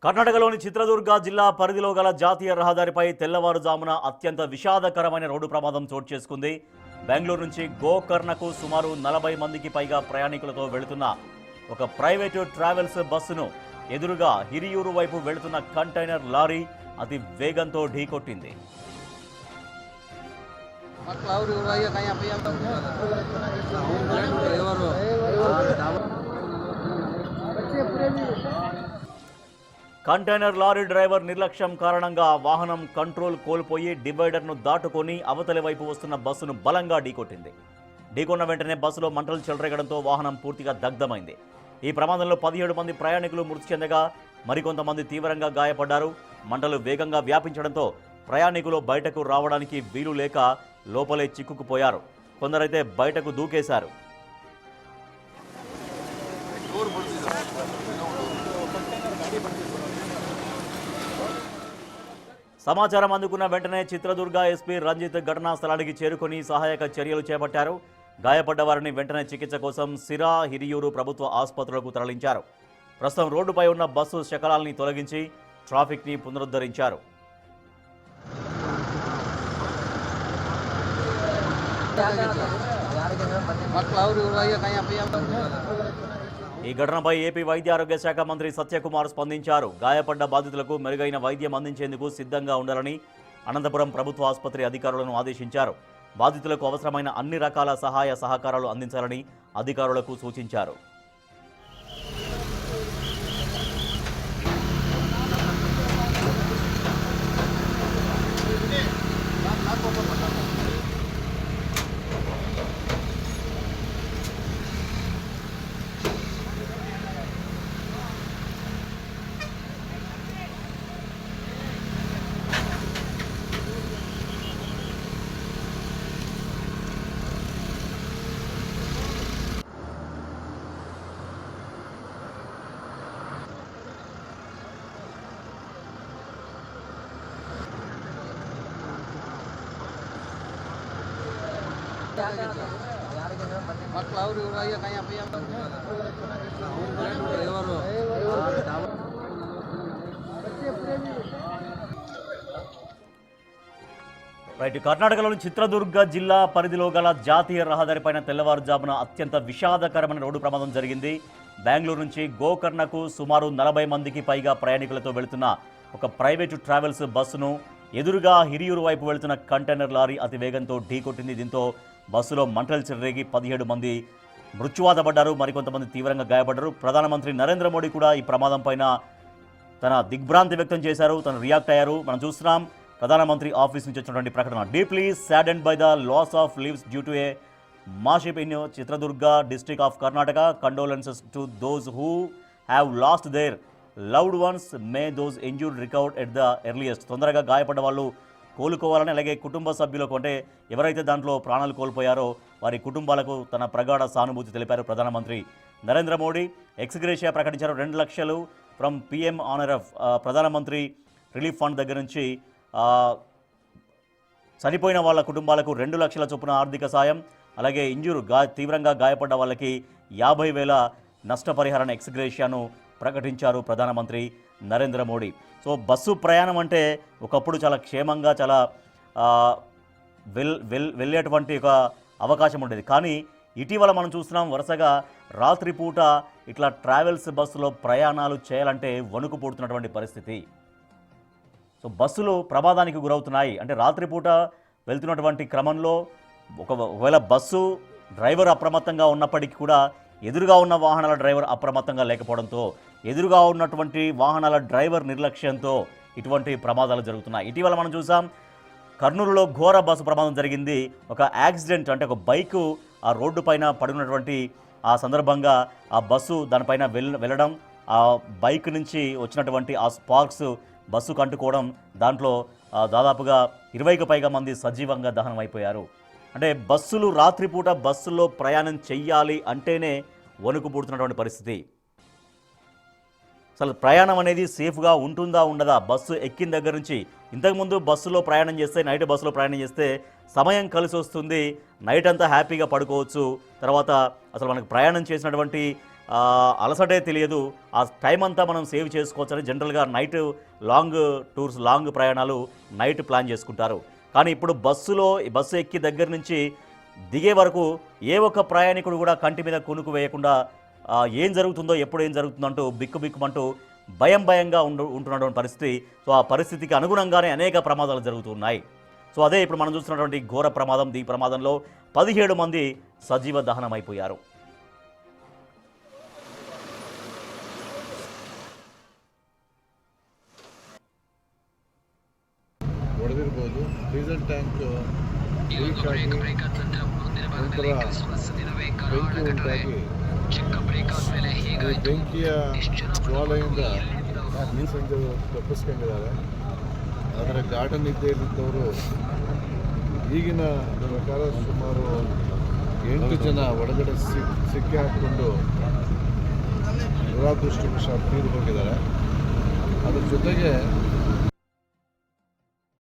కర్ణాటకలోని చిత్రదుర్గ జిల్లా పరిధిలో గల జాతీయ రహదారిపై తెల్లవారుజామున అత్యంత విషాదకరమైన రోడ్డు ప్రమాదం చోటు చేసుకుంది. బెంగళూరు నుంచి గోకర్ణకు సుమారు 40 మందికి పైగా ప్రయాణికులతో వెళుతున్న ఒక ప్రైవేటు ట్రావెల్స్ బస్సును ఎదురుగా హిరియూరు వైపు వెళుతున్న కంటైనర్ లారీ అతి వేగంతో ఢీకొట్టింది. కంటైనర్ లారీ డ్రైవర్ నిర్లక్ష్యం కారణంగా వాహనం కంట్రోల్ కోల్పోయి డివైడర్ను దాటుకొని అవతలి వైపు వస్తున్న బస్సును బలంగా ఢీకొట్టింది. ఢీకొన్న వెంటనే బస్సులో మంటలు చెలరేగడంతో వాహనం పూర్తిగా దగ్ధమైంది. ఈ ప్రమాదంలో 17 మంది ప్రయాణికులు మృతి చెందగా మరికొంతమంది తీవ్రంగా గాయపడ్డారు. మంటలు వేగంగా వ్యాపించడంతో ప్రయాణికులు బయటకు రావడానికి వీలు లేక లోపలే చిక్కుకుపోయారు. కొందరైతే బయటకు దూకేశారు. సమాచారం అందుకున్న వెంటనే చిత్రదుర్గ ఎస్పీ రంజిత్ ఘటనా స్థలానికి చేరుకొని సహాయక చర్యలు చేపట్టారు. గాయపడ్డ వారిని వెంటనే చికిత్స కోసం సిరా, హిరియూరు ప్రభుత్వ ఆసుపత్రులకు తరలించారు. ప్రస్తుతం రోడ్డుపై ఉన్న బస్సు శకలాల్ని తొలగించి ట్రాఫిక్ని పునరుద్ధరించారు. ఈ ఘటనపై ఏపీ వైద్య ఆరోగ్య శాఖ మంత్రి సత్యకుమార్ స్పందించారు. గాయపడ్డ బాధితులకు మెరుగైన వైద్యం అందించేందుకు సిద్ధంగా ఉండాలని అనంతపురం ప్రభుత్వ ఆసుపత్రి అధికారులను ఆదేశించారు. బాధితులకు అవసరమైన అన్ని రకాల సహాయ సహకారాలు అందించాలని అధికారులకు సూచించారు. కర్ణాటకలోని చిత్రదుర్గ జిల్లా పరిధిలో గల జాతీయ రహదారిపైన తెల్లవారుజామున అత్యంత విషాదకరమైన రోడ్డు ప్రమాదం జరిగింది. బెంగళూరు నుంచి గోకర్ణకు సుమారు 40 మందికి పైగా ప్రయాణికులతో వెళుతున్న ఒక ప్రైవేటు ట్రావెల్స్ బస్సును ఎదురుగా హిరియూరు వైపు వెళుతున్న కంటైనర్ లారీ అతి వేగంతో ఢీకొట్టింది. దీంతో బస్సులో మంటలు చెలరేగి 17 మంది మృత్యువాత పడ్డారు. మరికొంతమంది తీవ్రంగా గాయపడ్డారు. ప్రధానమంత్రి నరేంద్ర మోడీ కూడా ఈ ప్రమాదం పైన తన దిగ్భ్రాంతి వ్యక్తం చేశారు. తను రియాక్ట్ అయ్యారు. మనం చూస్తున్నాం ప్రధానమంత్రి ఆఫీస్ నుంచి వచ్చినటువంటి ప్రకటన. Deeply saddened by the loss of lives due to a mishap in Chitradurga district of Karnataka. Condolences to those who have lost their loved ones. May those injured recovered at the earliest. తొందరగా గాయపడ్డ వాళ్ళు కోలుకోవాలని, అలాగే కుటుంబ సభ్యులకు, అంటే ఎవరైతే దాంట్లో ప్రాణాలు కోల్పోయారో వారి కుటుంబాలకు తన ప్రగాఢ సానుభూతి తెలిపారు ప్రధానమంత్రి నరేంద్ర మోడీ. ఎక్స్గ్రేషియా ప్రకటించారు. 2 లక్షలు ఫ్రమ్ పిఎం ఆనర్ ఆఫ్ ప్రధానమంత్రి రిలీఫ్ ఫండ్ దగ్గర నుంచి చనిపోయిన వాళ్ళ కుటుంబాలకు 2 లక్షల చొప్పున ఆర్థిక సాయం, అలాగే తీవ్రంగా గాయపడ్డ వాళ్ళకి 50,000 నష్టపరిహారాన్ని ఎక్స్గ్రేషియాను ప్రకటించారు ప్రధానమంత్రి నరేంద్ర మోడీ. సో బస్సు ప్రయాణం అంటే ఒకప్పుడు చాలా క్షేమంగా, చాలా వెళ్ళేటువంటి ఒక అవకాశం ఉండేది. కానీ ఇటీవల మనం చూస్తున్నాం వరుసగా రాత్రిపూట ఇట్లా ట్రావెల్స్ బస్సులో ప్రయాణాలు చేయాలంటే వణుకు పుడుతున్నటువంటి పరిస్థితి. సో బస్సులు ప్రమాదానికి గురవుతున్నాయి. అంటే రాత్రిపూట వెళ్తున్నటువంటి క్రమంలో ఒకవేళ బస్సు డ్రైవర్ అప్రమత్తంగా ఉన్నప్పటికీ కూడా ఎదురుగా ఉన్న వాహనాల డ్రైవర్ అప్రమత్తంగా లేకపోవడంతో, ఎదురుగా ఉన్నటువంటి వాహనాల డ్రైవర్ నిర్లక్ష్యంతో ఇటువంటి ప్రమాదాలు జరుగుతున్నాయి. ఇటీవల మనం చూసాం కర్నూలులో ఘోర బస్సు ప్రమాదం జరిగింది. ఒక యాక్సిడెంట్, అంటే ఒక బైకు ఆ రోడ్డు పైన పడినటువంటి ఆ సందర్భంగా ఆ బస్సు దానిపైన వెళ్ళడం, ఆ బైక్ నుంచి వచ్చినటువంటి ఆ స్పార్క్స్ బస్సుకు అంటుకోవడం, దాంట్లో దాదాపుగా 20కి పైగా మంది సజీవంగా దహనం అయిపోయారు. అంటే బస్సులు రాత్రిపూట బస్సుల్లో ప్రయాణం చెయ్యాలి అంటేనే వణుకు పుడుతున్నటువంటి పరిస్థితి. అసలు ప్రయాణం అనేది సేఫ్గా ఉంటుందా ఉండదా? బస్సు ఎక్కిన దగ్గర నుంచి ఇంతకుముందు బస్సులో ప్రయాణం చేస్తే, నైట్ బస్సులో ప్రయాణం చేస్తే సమయం కలిసి వస్తుంది, నైట్ అంతా హ్యాపీగా పడుకోవచ్చు. తర్వాత అసలు మనకు ప్రయాణం చేసినటువంటి అలసటే తెలియదు, ఆ టైం అంతా మనం సేవ్ చేసుకోవచ్చని జనరల్గా నైట్ లాంగ్ టూర్స్, లాంగ్ ప్రయాణాలు నైట్ ప్లాన్ చేసుకుంటారు. కానీ ఇప్పుడు బస్సు ఎక్కి దగ్గర నుంచి దిగే వరకు ఏ ఒక్క ప్రయాణికుడు కూడా కంటి మీద కునుకు వేయకుండా ఏం జరుగుతుందో, ఎప్పుడు ఏం జరుగుతుందంటూ బిక్కుబిక్కుమంటూ భయంగా ఉంటున్నటువంటి పరిస్థితి. సో ఆ పరిస్థితికి అనుగుణంగానే అనేక ప్రమాదాలు జరుగుతున్నాయి. సో అదే ఇప్పుడు మనం చూస్తున్నటువంటి ఘోర ప్రమాదం. ఈ ప్రమాదంలో 17 మంది సజీవ దహనం అయిపోయారు. ಹೊಡೆದಿರ್ಬೋದು. ಡೀಸೆಲ್ ಟ್ಯಾಂಕ್ ಲೀಕ್ ಆಗಿ ನಂತರ ಬೆಂಕಿ ಉಂಟಾಗಿ ಬೆಂಕಿಯ ಜ್ವಾಲೆಯಿಂದ ಈ ಸಂಜೆ ತಪ್ಪಿಸ್ಕೊಂಡಿದ್ದಾರೆ. ಆದರೆ ಗಾರ್ಡನ್ ನಿದ್ದೆಯಲ್ಲಿದ್ದವರು ಈಗಿನ ಪ್ರಕಾರ ಸುಮಾರು 8 ಜನ ಒಳಗಡೆ ಸಿಕ್ಕಿ ಹಾಕಿಕೊಂಡು ದುರಾದೃಷ್ಟವಶಾತ್ ತೀರು ಹೋಗಿದ್ದಾರೆ. ಅದ್ರ ಜೊತೆಗೆ